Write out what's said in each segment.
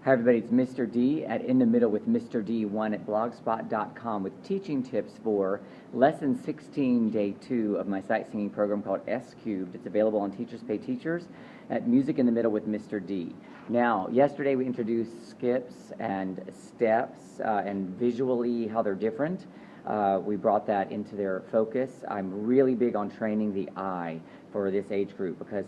Hi everybody, it's Mr. D at In the Middle with Mr. D1 at blogspot.com with teaching tips for Lesson 16, Day 2 of my sightseeing program called S Cubed. It's available on Teachers Pay Teachers at Music in the Middle with Mr. D. Now, yesterday we introduced skips and steps and visually how they're different. We brought that into their focus. I'm really big on training the eye for this age group because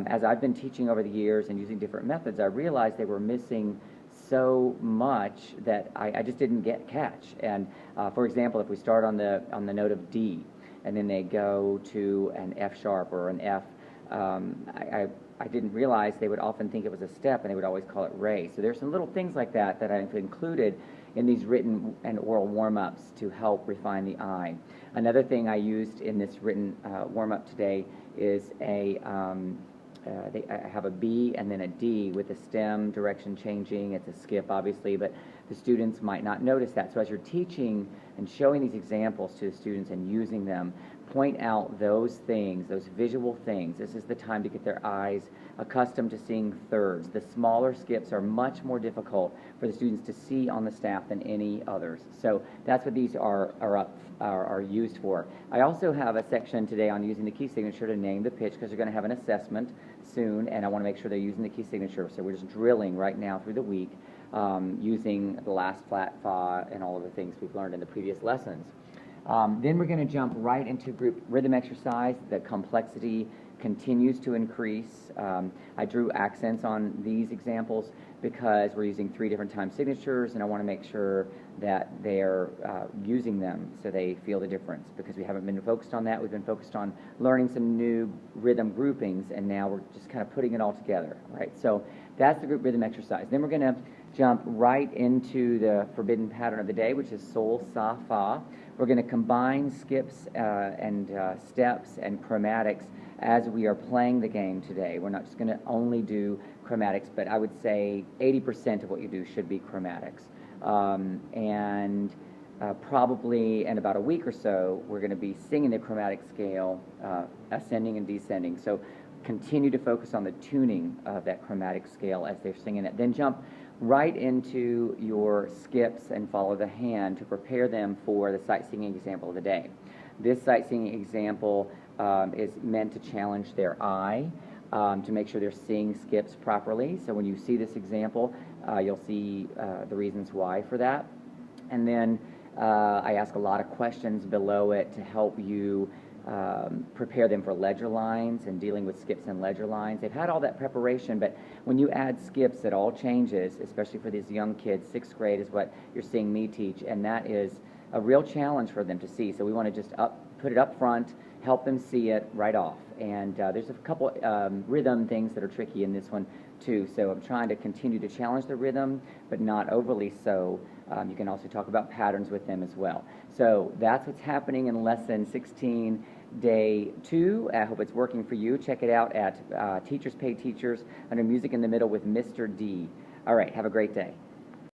as I've been teaching over the years and using different methods, I realized they were missing so much that I just didn't catch. And for example, if we start on the note of D and then they go to an F sharp or an F, I didn't realize they would often think it was a step and they would always call it re. So there's some little things like that that I've included in these written and oral warm-ups to help refine the eye. Another thing I used in this written warm-up today is I have a B and then a D with the stem direction changing. It's a skip, obviously, but the students might not notice that. So as you're teaching and showing these examples to the students and using them, point out those things, those visual things. This is the time to get their eyes accustomed to seeing thirds. The smaller skips are much more difficult for the students to see on the staff than any others. So that's what these are used for. I also have a section today on using the key signature to name the pitch because they're going to have an assessment soon, and I want to make sure they're using the key signature. So we're just drilling right now through the week using the last flat fa and all of the things we've learned in the previous lessons. Then we're going to jump right into group rhythm exercise. The complexity continues to increase. I drew accents on these examples because we're using 3 different time signatures, and I want to make sure that they're using them so they feel the difference, because we haven't been focused on that. We've been focused on learning some new rhythm groupings, and now we're just kind of putting it all together, right? So that's the group rhythm exercise. Then we're going to jump right into the forbidden pattern of the day, which is sol, sa, fa. We're going to combine skips and steps and chromatics as we are playing the game today. We're not just going to only do chromatics, but I would say 80% of what you do should be chromatics. Probably in about a week or so, we're going to be singing the chromatic scale, ascending and descending. So continue to focus on the tuning of that chromatic scale as they're singing it. Then jump right into your skips and follow the hand to prepare them for the sightseeing example of the day. This sightseeing example is meant to challenge their eye, to make sure they're seeing skips properly. So when you see this example, you'll see the reasons why for that. And then I ask a lot of questions below it to help you prepare them for ledger lines and dealing with skips and ledger lines. They've had all that preparation, but when you add skips, it all changes, especially for these young kids. 6th grade is what you're seeing me teach, and that is a real challenge for them to see. So we want to just put it up front, help them see it right off. And there's a couple rhythm things that are tricky in this one too. So I'm trying to continue to challenge the rhythm, but not overly so. You can also talk about patterns with them as well. So that's what's happening in Lesson 16, Day 2. I hope it's working for you. Check it out at Teachers Pay Teachers under Music in the Middle with Mr. D. All right, have a great day.